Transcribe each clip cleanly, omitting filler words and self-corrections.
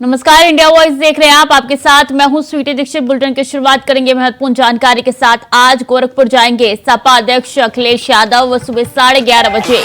नमस्कार, India voice देख रहे हैं आप। आपके साथ मैं हूं स्वीटी दीक्षित। बुलेटिन की शुरुआत करेंगे महत्वपूर्ण जानकारी के साथ। आज गोरखपुर जाएंगे सपा अध्यक्ष अखिलेश यादव। सुबह 11:30 बजे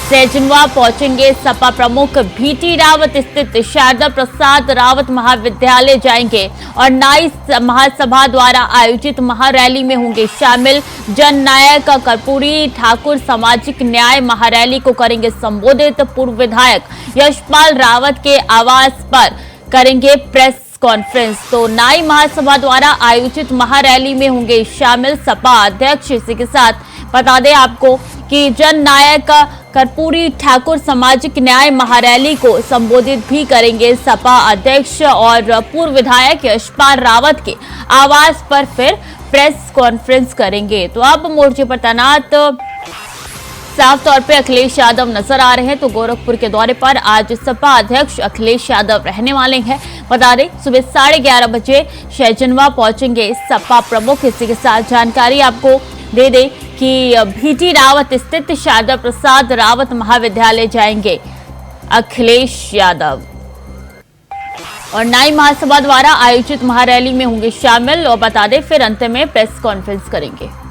सैजनवा पहुंचेंगे। सपा प्रमुख बीटी रावत स्थित शारदा प्रसाद रावत महाविद्यालय जाएंगे और नाई महासभा द्वारा आयोजित महारैली में होंगे शामिल। जननायक कर्पूरी ठाकुर सामाजिक न्याय महारैली को करेंगे संबोधित। पूर्व विधायक यशपाल रावत के आवास पर करेंगे प्रेस कॉन्फ्रेंस। तो नाई महासभा द्वारा आयोजित महारैली में होंगे शामिल सपा अध्यक्ष। इसी के साथ बता दें आपको कि जननायक कर्पूरी ठाकुर सामाजिक न्याय महारैली को संबोधित भी करेंगे सपा अध्यक्ष और पूर्व विधायक यशपाल रावत के आवास पर फिर प्रेस कॉन्फ्रेंस करेंगे। तो अब मोर्चे पर तैनात साफ तौर पे अखिलेश यादव नजर आ रहे हैं। तो गोरखपुर के दौरे पर आज सपा अध्यक्ष अखिलेश यादव रहने वाले हैं। बता दें सुबह 11:30 बजे सैजनवा पहुंचेंगे सपा प्रमुख। इसी के साथ जानकारी आपको दे दें कि बीटी रावत स्थित शारदा प्रसाद रावत महाविद्यालय जाएंगे अखिलेश यादव और नाई महासभा द्वारा आयोजित महारैली में होंगे शामिल। और बता दें फिर अंत में प्रेस कॉन्फ्रेंस करेंगे।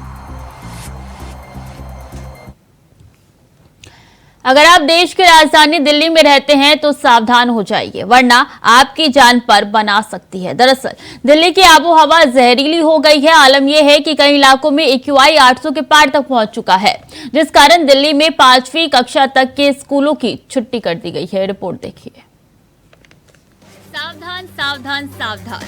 अगर आप देश की राजधानी दिल्ली में रहते हैं तो सावधान हो जाइए, वरना आपकी जान पर बना सकती है। दरअसल दिल्ली की आबोहवा जहरीली हो गई है। आलम यह है कि कई इलाकों में AQI 800 के पार तक पहुंच चुका है, जिस कारण दिल्ली में 5वीं कक्षा तक के स्कूलों की छुट्टी कर दी गई है। रिपोर्ट देखिए। सावधान सावधान सावधान।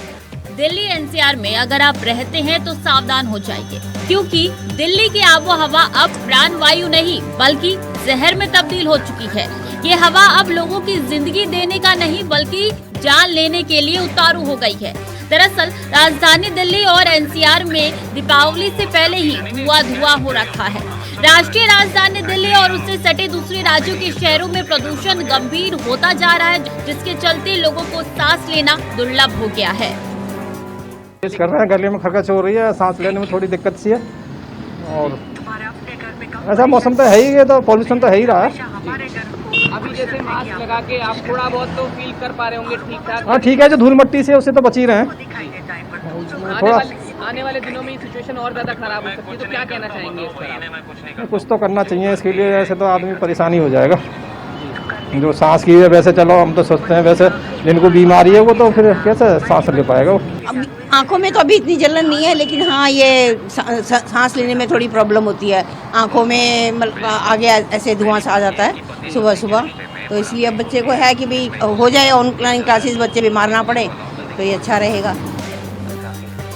दिल्ली NCR में अगर आप रहते हैं तो सावधान हो जाइए, क्योंकि दिल्ली की आबोहवा अब प्राणवायु नहीं बल्कि जहर में तब्दील हो चुकी है। ये हवा अब लोगों की जिंदगी देने का नहीं बल्कि जान लेने के लिए उतारू हो गई है। दरअसल राजधानी दिल्ली और NCR में दीपावली से पहले ही धुआं हो रखा है। राष्ट्रीय राजधानी दिल्ली और उससे सटे दूसरे राज्यों के शहरों में प्रदूषण गंभीर होता जा रहा है, जिसके चलते लोगों को सांस लेना दुर्लभ हो गया है। कर रहे हैं, गले में खरकच हो रही है, सांस लेने में थोड़ी दिक्कत सी है। और ऐसा मौसम तो है ही, ये तो पॉल्यूशन तो है ही रहा है। अभी जैसे मास्क लगा के आप थोड़ा बहुत तो फील कर पा रहे होंगे ठीक ठाक? हाँ ठीक है, जो धूल मट्टी से उससे तो बच ही रहे हैं। थोड़ा आने वाले दिनों में सिचुएशन और ज्यादा खराब हो सकती है, तो क्या कहना चाहेंगे इस पर? कुछ तो करना चाहिए इसके लिए, ऐसे तो आदमी परेशानी हो जाएगा। जो सांस की है, वैसे चलो हम तो सोचते हैं, वैसे जिनको बीमारी है वो तो फिर कैसे सांस ले पाएगा वो। आंखों में तो अभी इतनी जलन नहीं है, लेकिन हाँ ये सांस लेने में थोड़ी प्रॉब्लम होती है। आंखों में आगे ऐसे धुआं सा आ जाता है सुबह सुबह। तो इसलिए अब बच्चे को है कि भाई हो जाए ऑनलाइन क्लासेस, बच्चे बीमार ना पड़े तो ये अच्छा रहेगा।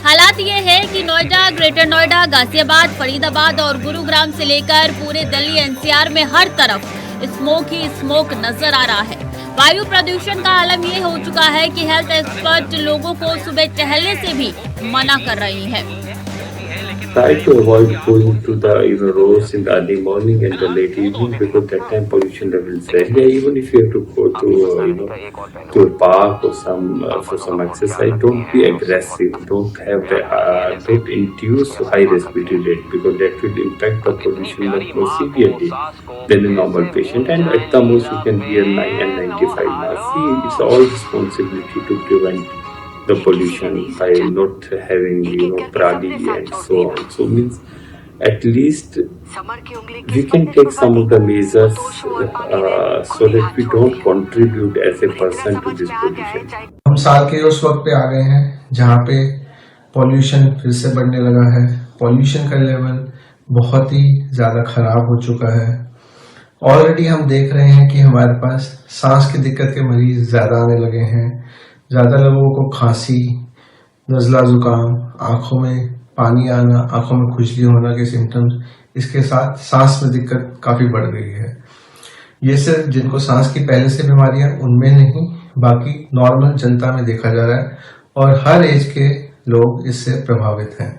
हालात ये है कि नोएडा, ग्रेटर नोएडा, गाजियाबाद, फरीदाबाद और गुरुग्राम से लेकर पूरे दिल्ली NCR में हर तरफ स्मोक ही स्मोक नजर आ रहा है। वायु प्रदूषण का आलम ये हो चुका है कि हेल्थ एक्सपर्ट लोगों को सुबह टहलने से भी मना कर रही है। Try to avoid going to the roads in the early morning and the late evening, because that time pollution level is very high. Even if you have to go to to a park or for some exercise, don't be aggressive. Don't don't induce high respiratory rate, because that will impact the pollution level more severely than a normal patient. And at the most you can wear 9 and 95 masks. See, it's all responsibility to prevent the pollution by not having prali and so on. So means at least we can take some of the measures so that we don't contribute as a person to this pollution. हम साल के उस वक्त पे आ गए हैं जहाँ पे पॉल्यूशन फिर से बढ़ने लगा है। पॉल्यूशन का लेवल बहुत ही ज्यादा खराब हो चुका है। ऑलरेडी हम देख रहे हैं कि हमारे पास सांस की दिक्कत के मरीज ज्यादा आने लगे हैं। ज्यादा लोगों को खांसी, नजला, जुकाम, आंखों में पानी आना, आंखों में खुजली होना के सिम्टम्स, इसके साथ सांस में दिक्कत काफी बढ़ गई है। ये सिर्फ जिनको सांस की पहले से बीमारियां उनमें नहीं, बाकी नॉर्मल जनता में देखा जा रहा है और हर एज के लोग इससे प्रभावित हैं।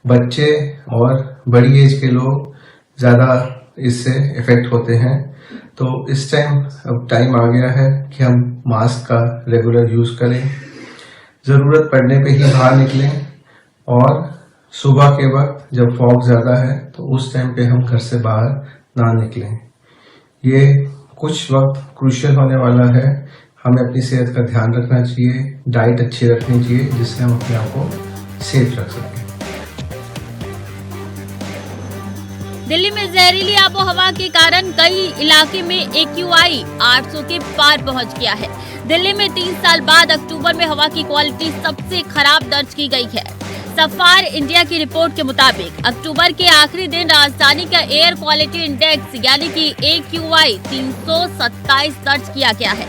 बच्चे और बड़ी एज के लोग ज्यादा इससे इफेक्ट होते हैं। तो इस टाइम अब टाइम आ गया है कि हम मास्क का रेगुलर यूज करें, जरूरत पड़ने पे ही बाहर निकलें और सुबह के वक्त जब फॉग ज्यादा है तो उस टाइम पे हम घर से बाहर ना निकलें। ये कुछ वक्त क्रूशियल होने वाला है हमें अपनी सेहत का ध्यान रखना चाहिए, डाइट अच्छी रखनी चाहिए, जिससे हम अपने आप को सेफ रख सकें। दिल्ली में जहरीली आबोहवा के कारण कई इलाके में AQI 800 के पार पहुंच गया है। दिल्ली में 3 साल बाद अक्टूबर में हवा की क्वालिटी सबसे खराब दर्ज की गई है। सफार इंडिया की रिपोर्ट के मुताबिक अक्टूबर के आखिरी दिन राजधानी का एयर क्वालिटी इंडेक्स यानी कि AQI 327 दर्ज किया गया है।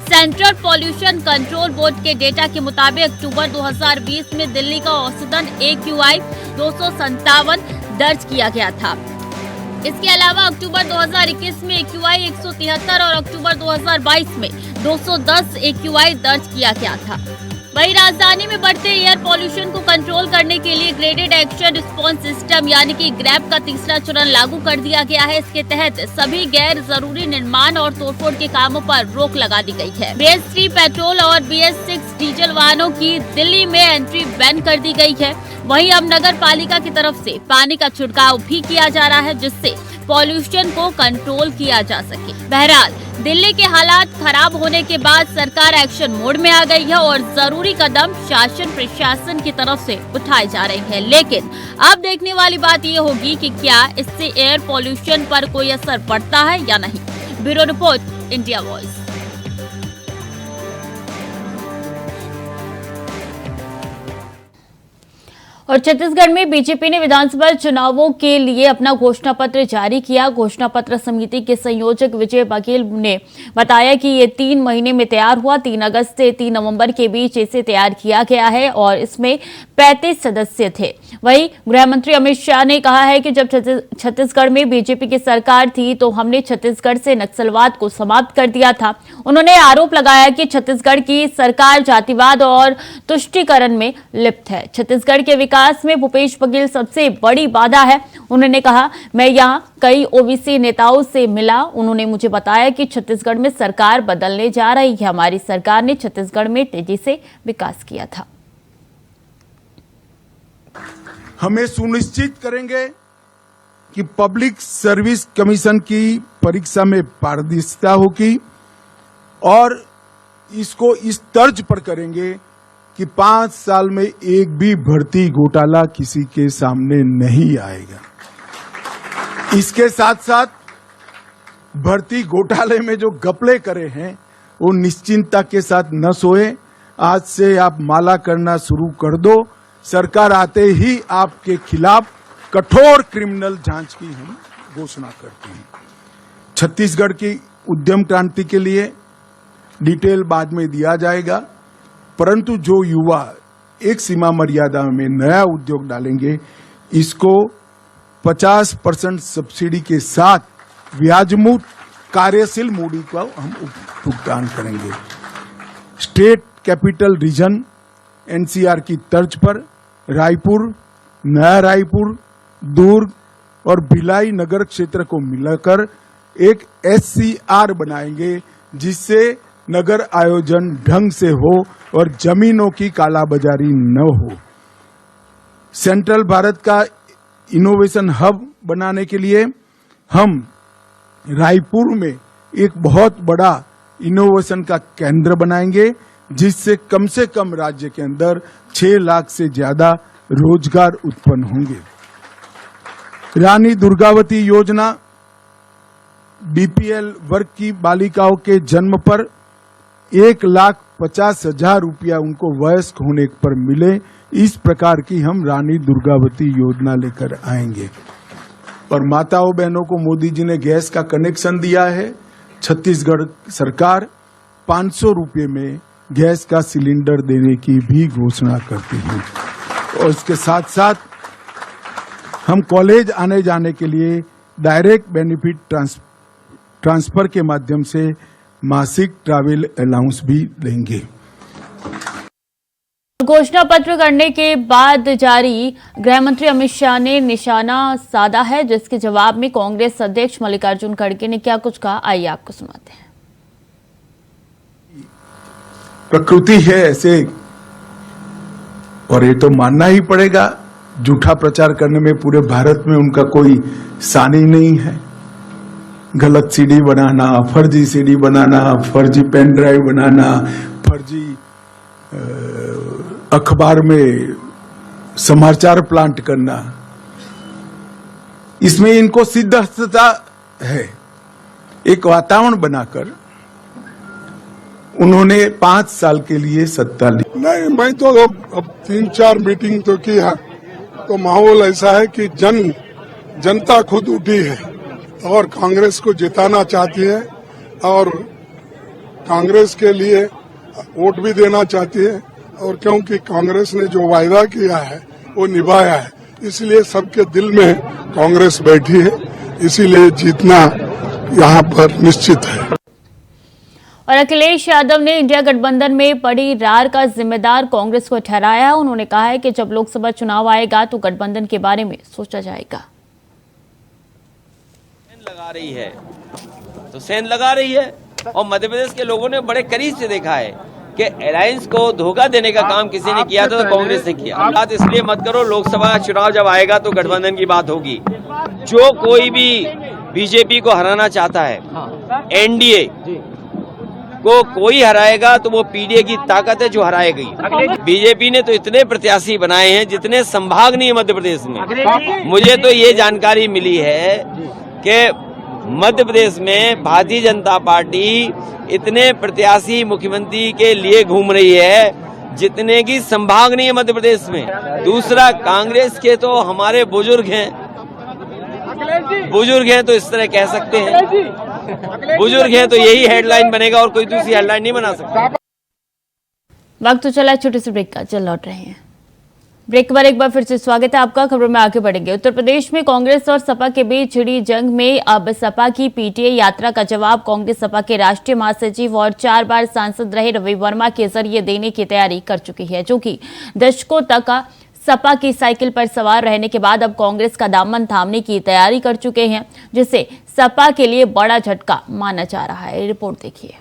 सेंट्रल पॉल्यूशन कंट्रोल बोर्ड के डेटा के मुताबिक अक्टूबर 2020 में दिल्ली का औसतन AQI 257 दर्ज किया गया था। इसके अलावा अक्टूबर 2021 में AQI 173 और अक्टूबर 2022 में 210 AQI दर्ज किया गया था। वहीं राजधानी में बढ़ते एयर पॉल्यूशन को कंट्रोल करने के लिए ग्रेडेड एक्शन रिस्पांस सिस्टम यानी कि ग्रैप का तीसरा चरण लागू कर दिया गया है। इसके तहत सभी गैर जरूरी निर्माण और तोड़फोड़ के कामों पर रोक लगा दी गई है। BS3 पेट्रोल और BS6 डीजल वाहनों की दिल्ली में एंट्री बैन कर दी गई है। वहीं अब नगर पालिका की तरफ से पानी का छिड़काव भी किया जा रहा है, जिससे पॉल्यूशन को कंट्रोल किया जा सके। बहरहाल दिल्ली के हालात खराब होने के बाद सरकार एक्शन मोड में आ गई है और जरूरी कदम शासन प्रशासन की तरफ से उठाए जा रहे हैं। लेकिन अब देखने वाली बात ये होगी कि क्या इससे एयर पॉल्यूशन पर कोई असर पड़ता है या नहीं। Bureau report, India voice. और छत्तीसगढ़ में बीजेपी ने विधानसभा चुनावों के लिए अपना घोषणा पत्र जारी किया। घोषणा पत्र समिति के संयोजक विजय बघेल ने बताया कि ये 3 महीने में तैयार हुआ। 3 अगस्त से 3 नवंबर के बीच इसे तैयार किया गया है और इसमें 35 सदस्य थे। वहीं गृह मंत्री अमित शाह ने कहा है कि जब छत्तीसगढ़ में बीजेपी की सरकार थी तो हमने छत्तीसगढ़ से नक्सलवाद को समाप्त कर दिया था। उन्होंने आरोप लगाया कि छत्तीसगढ़ की सरकार जातिवाद और तुष्टीकरण में लिप्त है। छत्तीसगढ़ के विकास में भूपेश बघेल सबसे बड़ी बाधा है। उन्होंने कहा, मैं यहां कई ओबीसी नेताओं से मिला। उन्होंने मुझे बताया कि छत्तीसगढ़ में सरकार बदलने जा रही है। हमारी सरकार ने छत्तीसगढ़ में तेजी से विकास किया था। हमें सुनिश्चित करेंगे कि पब्लिक सर्विस कमीशन की परीक्षा में पारदर्शिता होगी और इसको इस तर्ज पर करेंगे कि 5 साल में एक भी भर्ती घोटाला किसी के सामने नहीं आएगा। इसके साथ साथ भर्ती घोटाले में जो घपले करे हैं वो निश्चिंतता के साथ न सोए। आज से आप माला करना शुरू कर दो। सरकार आते ही आपके खिलाफ कठोर क्रिमिनल जांच की हम घोषणा करते हैं। छत्तीसगढ़ की उद्यम क्रांति के लिए डिटेल बाद में दिया जाएगा, परंतु जो युवा एक सीमा मर्यादा में नया उद्योग डालेंगे, इसको 50% सब्सिडी के साथ ब्याजमुक्त कार्यशील मूडी का हम भुगतान करेंगे। स्टेट कैपिटल रीजन NCR की तर्ज पर रायपुर, नया रायपुर, दुर्ग और भिलाई नगर क्षेत्र को मिलाकर एक SCR बनाएंगे, जिससे नगर आयोजन ढंग से हो और जमीनों की कालाबाजारी न हो। सेंट्रल भारत का इनोवेशन हब बनाने के लिए हम रायपुर में एक बहुत बड़ा इनोवेशन का केंद्र बनाएंगे, जिससे कम राज्य के अंदर 6 लाख से ज्यादा रोजगार उत्पन्न होंगे। रानी दुर्गावती योजना BPL वर्ग की बालिकाओं के जन्म पर 1,50,000 रुपया उनको वयस्क होने पर मिले, इस प्रकार की हम रानी दुर्गावती योजना लेकर आएंगे। और माताओं बहनों को मोदी जी ने गैस का कनेक्शन दिया है। छत्तीसगढ़ सरकार 500 रुपये में गैस का सिलेंडर देने की भी घोषणा करती है। और इसके साथ साथ हम कॉलेज आने जाने के लिए डायरेक्ट बेनिफिट ट्रांसफर के माध्यम से मासिक ट्रैवल अलाउंस भी देंगे। घोषणा पत्र करने के बाद जारी गृह मंत्री अमित शाह ने निशाना साधा है, जिसके जवाब में कांग्रेस अध्यक्ष मल्लिकार्जुन खड़गे ने क्या कुछ कहा, आइए आपको सुनाते हैं। प्रकृति है ऐसे, और ये तो मानना ही पड़ेगा, झूठा प्रचार करने में पूरे भारत में उनका कोई सानी नहीं है। गलत सीडी बनाना, फर्जी सीडी बनाना, फर्जी पेन ड्राइव बनाना, फर्जी अखबार में समाचार प्लांट करना, इसमें इनको सिद्धता है। एक वातावरण बनाकर उन्होंने 5 साल के लिए सत्ता ली। नहीं, मैं तो अब 3-4 मीटिंग तो की है, तो माहौल ऐसा है कि जनता खुद उठी है और कांग्रेस को जिताना चाहती है और कांग्रेस के लिए वोट भी देना चाहती है, और क्योंकि कांग्रेस ने जो वायदा किया है वो निभाया है, इसलिए सबके दिल में कांग्रेस बैठी है, इसीलिए जीतना यहाँ पर निश्चित है। और अखिलेश यादव ने इंडिया गठबंधन में पड़ी रार का जिम्मेदार कांग्रेस को ठहराया। उन्होंने कहा है कि जब लोकसभा चुनाव आएगा तो गठबंधन के बारे में सोचा जाएगा। लगा रही है तो सेंध लगा रही है, और मध्य प्रदेश के लोगों ने बड़े करीब से देखा है कि अलायंस को धोखा देने का काम किसी ने किया था तो कांग्रेस ने किया। बात इसलिए मत करो, लोकसभा चुनाव जब आएगा तो गठबंधन की बात होगी। जो कोई भी बीजेपी को हराना चाहता है, एनडीए को कोई हराएगा तो वो पीडीए की ताकत है जो हराएगी। बीजेपी ने तो इतने प्रत्याशी बनाए हैं जितने संभाग नहीं है मध्य प्रदेश में। मुझे तो ये जानकारी मिली है कि मध्य प्रदेश में भारतीय जनता पार्टी इतने प्रत्याशी मुख्यमंत्री के लिए घूम रही है जितने की संभाग नहीं है मध्य प्रदेश में। दूसरा, कांग्रेस के तो हमारे बुजुर्ग हैं तो इस तरह कह सकते हैं, बुजुर्ग हैं तो यही हेडलाइन बनेगा और कोई दूसरी हेडलाइन नहीं बना सकता। वक्त तो चला छोटे से ब्रेक का, चल लौट रहे हैं। ब्रेक पर एक बार फिर से स्वागत है आपका। खबरों में आगे बढ़ेंगे। उत्तर प्रदेश में कांग्रेस और सपा के बीच छिड़ी जंग में अब सपा की पीटीए यात्रा का जवाब कांग्रेस सपा के राष्ट्रीय महासचिव और 4 बार सांसद रहे रवि वर्मा के जरिए देने की तैयारी कर चुकी है, जो कि दशकों तक सपा की साइकिल पर सवार रहने के बाद अब कांग्रेस का दामन थामने की तैयारी कर चुके हैं, जिसे सपा के लिए बड़ा झटका माना जा रहा है। रिपोर्ट देखिए।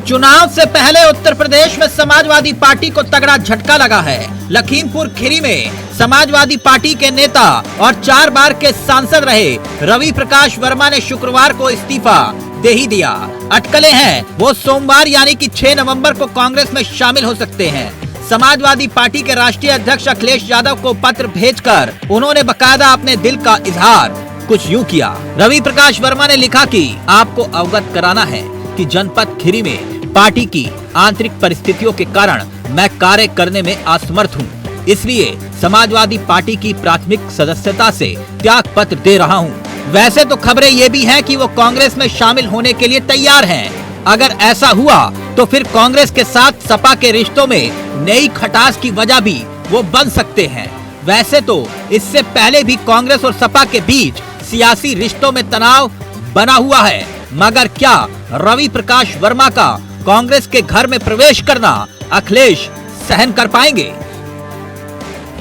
चुनाव से पहले उत्तर प्रदेश में समाजवादी पार्टी को तगड़ा झटका लगा है। लखीमपुर खीरी में समाजवादी पार्टी के नेता और 4 बार के सांसद रहे रवि प्रकाश वर्मा ने शुक्रवार को इस्तीफा दे ही दिया। अटकलें हैं वो सोमवार यानी कि 6 नवंबर को कांग्रेस में शामिल हो सकते हैं। समाजवादी पार्टी के राष्ट्रीय अध्यक्ष अखिलेश यादव को पत्र भेजकर उन्होंने बकायदा अपने दिल का इजहार कुछ यूं किया। रवि प्रकाश वर्मा ने लिखा कि आपको अवगत कराना है कि जनपद खीरी में पार्टी की आंतरिक परिस्थितियों के कारण मैं कार्य करने में असमर्थ हूं, इसलिए समाजवादी पार्टी की प्राथमिक सदस्यता से त्याग पत्र दे रहा हूं। वैसे तो खबरें ये भी हैं कि वो कांग्रेस में शामिल होने के लिए तैयार हैं। अगर ऐसा हुआ तो फिर कांग्रेस के साथ सपा के रिश्तों में नई खटास की वजह भी वो बन सकते हैं। वैसे तो इससे पहले भी कांग्रेस और सपा के बीच सियासी रिश्तों में तनाव बना हुआ है, मगर क्या रवि प्रकाश वर्मा का कांग्रेस के घर में प्रवेश करना अखिलेश सहन कर पाएंगे?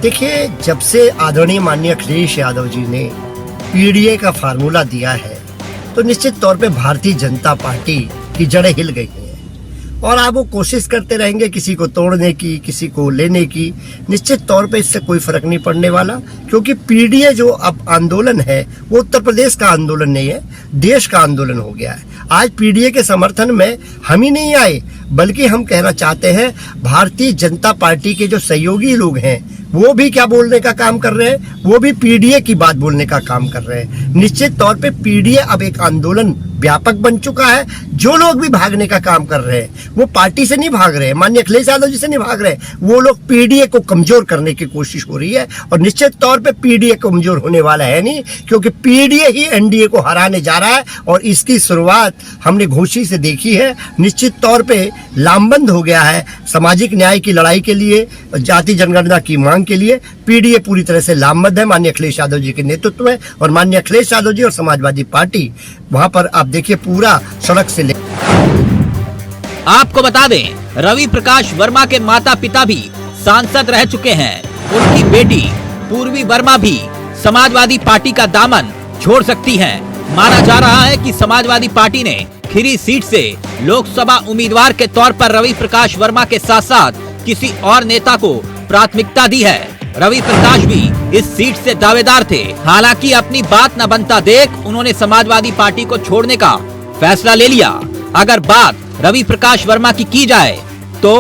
देखिए, जब से आदरणीय माननीय अखिलेश यादव जी ने पीडीए का फार्मूला दिया है तो निश्चित तौर पे भारतीय जनता पार्टी की जड़ें हिल गई हैं और आप वो कोशिश करते रहेंगे किसी को तोड़ने की, किसी को लेने की। निश्चित तौर पे इससे कोई फर्क नहीं पड़ने वाला, क्योंकि पीडीए जो अब आंदोलन है वो उत्तर प्रदेश का आंदोलन नहीं है, देश का आंदोलन हो गया है। आज पीडीए के समर्थन में हम ही नहीं आए, बल्कि हम कहना चाहते हैं भारतीय जनता पार्टी के जो सहयोगी लोग हैं वो भी क्या बोलने का काम कर रहे हैं, वो भी पीडीए की बात बोलने का काम कर रहे हैं। निश्चित तौर पे पीडीए अब एक आंदोलन व्यापक बन चुका है। जो लोग भी भागने का काम कर रहे हैं वो पार्टी से नहीं भाग रहे हैं, माननीय अखिलेश यादव जी से नहीं भाग रहे हैं, वो लोग पीडीए को कमजोर करने की कोशिश हो रही है। और निश्चित तौर पे पीडीए कमजोर होने वाला है नहीं, क्योंकि पीडीए ही एनडीए को हराने जा रहा है और इसकी शुरुआत हमने घोषी से देखी है। निश्चित तौर पे लामबंद हो गया है सामाजिक न्याय की लड़ाई के लिए, जाति जनगणना की मांग के लिए पीडीए पूरी तरह से लामबंद है माननीय अखिलेश यादव जी के नेतृत्व में। और माननीय अखिलेश यादव जी और समाजवादी पार्टी वहां पर आप देखिए पूरा सड़क से ले। आपको बता दें, रवि प्रकाश वर्मा के माता पिता भी सांसद रह चुके हैं। उनकी बेटी पूर्वी वर्मा भी समाजवादी पार्टी का दामन छोड़ सकती हैं। माना जा रहा है कि समाजवादी पार्टी ने खीरी सीट से लोकसभा उम्मीदवार के तौर पर रवि प्रकाश वर्मा के साथ साथ किसी और नेता को प्राथमिकता दी है। रवि प्रकाश भी इस सीट से दावेदार थे। हालांकि अपनी बात न बनता देख उन्होंने समाजवादी पार्टी को छोड़ने का फैसला ले लिया। अगर बात रवि प्रकाश वर्मा की जाए तो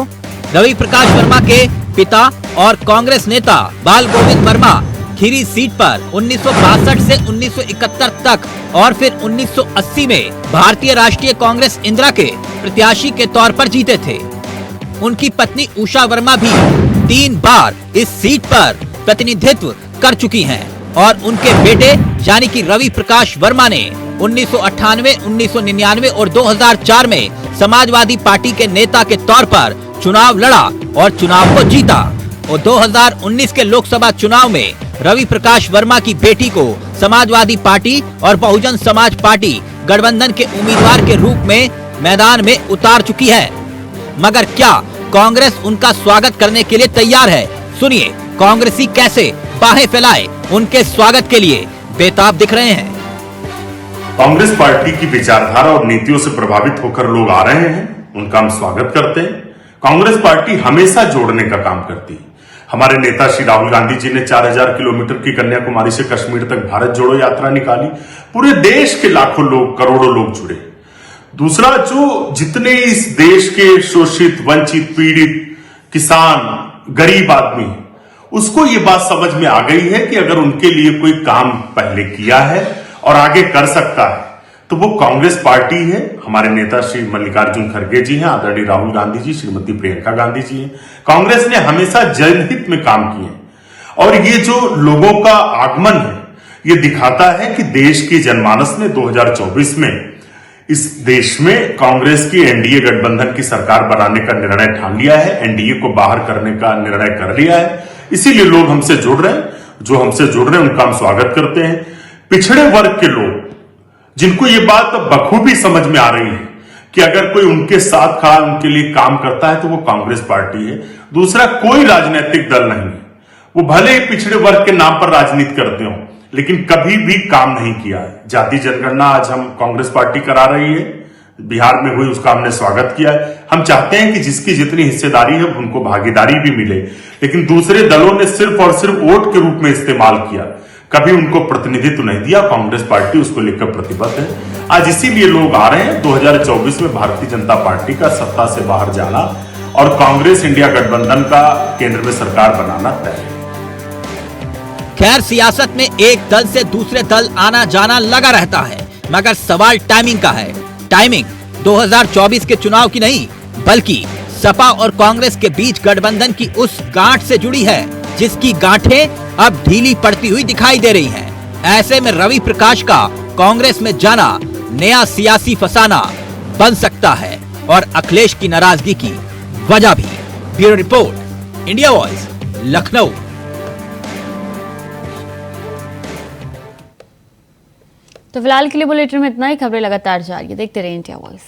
रवि प्रकाश वर्मा के पिता और कांग्रेस नेता बाल गोविंद वर्मा खीरी सीट पर 1962 से 1971 तक और फिर 1980 में भारतीय राष्ट्रीय कांग्रेस इंदिरा के प्रत्याशी के तौर पर जीते थे। उनकी पत्नी उषा वर्मा भी 3 बार इस सीट पर प्रतिनिधित्व कर चुकी हैं और उनके बेटे यानी कि रवि प्रकाश वर्मा ने 1998, 1999 और 2004 में समाजवादी पार्टी के नेता के तौर पर चुनाव लड़ा और चुनाव को जीता। और 2019 के लोकसभा चुनाव में रवि प्रकाश वर्मा की बेटी को समाजवादी पार्टी और बहुजन समाज पार्टी गठबंधन के उम्मीदवार के रूप में मैदान में उतार चुकी है। मगर क्या कांग्रेस उनका स्वागत करने के लिए तैयार है? सुनिए कांग्रेसी कैसे बाहें फैलाए उनके स्वागत के लिए बेताब दिख रहे हैं। कांग्रेस पार्टी की विचारधारा और नीतियों से प्रभावित होकर लोग आ रहे हैं, उनका हम स्वागत करते हैं। कांग्रेस पार्टी हमेशा जोड़ने का काम करती है। हमारे नेता श्री राहुल गांधी जी ने 4000 किलोमीटर की कन्याकुमारी से कश्मीर तक भारत जोड़ो यात्रा निकाली। पूरे देश के लाखों लोग, करोड़ों लोग जुड़े। दूसरा, जो जितने इस देश के शोषित, वंचित, पीड़ित, किसान, गरीब आदमी है, उसको ये बात समझ में आ गई है कि अगर उनके लिए कोई काम पहले किया है और आगे कर सकता है तो वो कांग्रेस पार्टी है। हमारे नेता श्री मल्लिकार्जुन खड़गे जी हैं, आदरणीय राहुल गांधी जी, श्रीमती प्रियंका गांधी जी हैं। कांग्रेस ने हमेशा जनहित में काम किए और ये जो लोगों का आगमन है ये दिखाता है कि देश की जनमानस ने 2024 में इस देश में कांग्रेस की एनडीए गठबंधन की सरकार बनाने का निर्णय ठान लिया है, एनडीए को बाहर करने का निर्णय कर लिया है। इसीलिए लोग हमसे जुड़ रहे हैं। जो हमसे जुड़ रहे हैं उनका हम स्वागत करते हैं। पिछड़े वर्ग के लोग जिनको ये बात बखूबी समझ में आ रही है कि अगर कोई उनके साथ खड़ा उनके लिए काम करता है तो वो कांग्रेस पार्टी है, दूसरा कोई राजनीतिक दल नहीं है। वो भले ही पिछड़े वर्ग के नाम पर राजनीति करते हो लेकिन कभी भी काम नहीं किया है। जाति जनगणना आज हम कांग्रेस पार्टी करा रही है, बिहार में हुई, उसका हमने स्वागत किया है। हम चाहते हैं कि जिसकी जितनी हिस्सेदारी है उनको भागीदारी भी मिले, लेकिन दूसरे दलों ने सिर्फ और सिर्फ वोट के रूप में इस्तेमाल किया, कभी उनको प्रतिनिधित्व नहीं दिया। कांग्रेस पार्टी उसको लेकर प्रतिबद्ध है। आज इसीलिए लोग आ रहे हैं। 2024 में भारतीय जनता पार्टी का सत्ता से बाहर जाना और कांग्रेस इंडिया गठबंधन का केंद्र में सरकार बनाना तय है। खैर, सियासत में एक दल से दूसरे दल आना जाना लगा रहता है, मगर सवाल टाइमिंग का है। टाइमिंग 2024 के चुनाव की नहीं, बल्कि सपा और कांग्रेस के बीच गठबंधन की उस गांठ से जुड़ी है जिसकी गांठें अब ढीली पड़ती हुई दिखाई दे रही हैं। ऐसे में रवि प्रकाश का कांग्रेस में जाना नया सियासी फसाना बन सकता है और अखिलेश की नाराजगी की वजह भी। Bureau report, India voice, Lucknow. तो फिलहाल के लिए बुलेटिन में इतना ही। खबरें लगातार जारी है, देखते रहिए इंडिया वॉइस।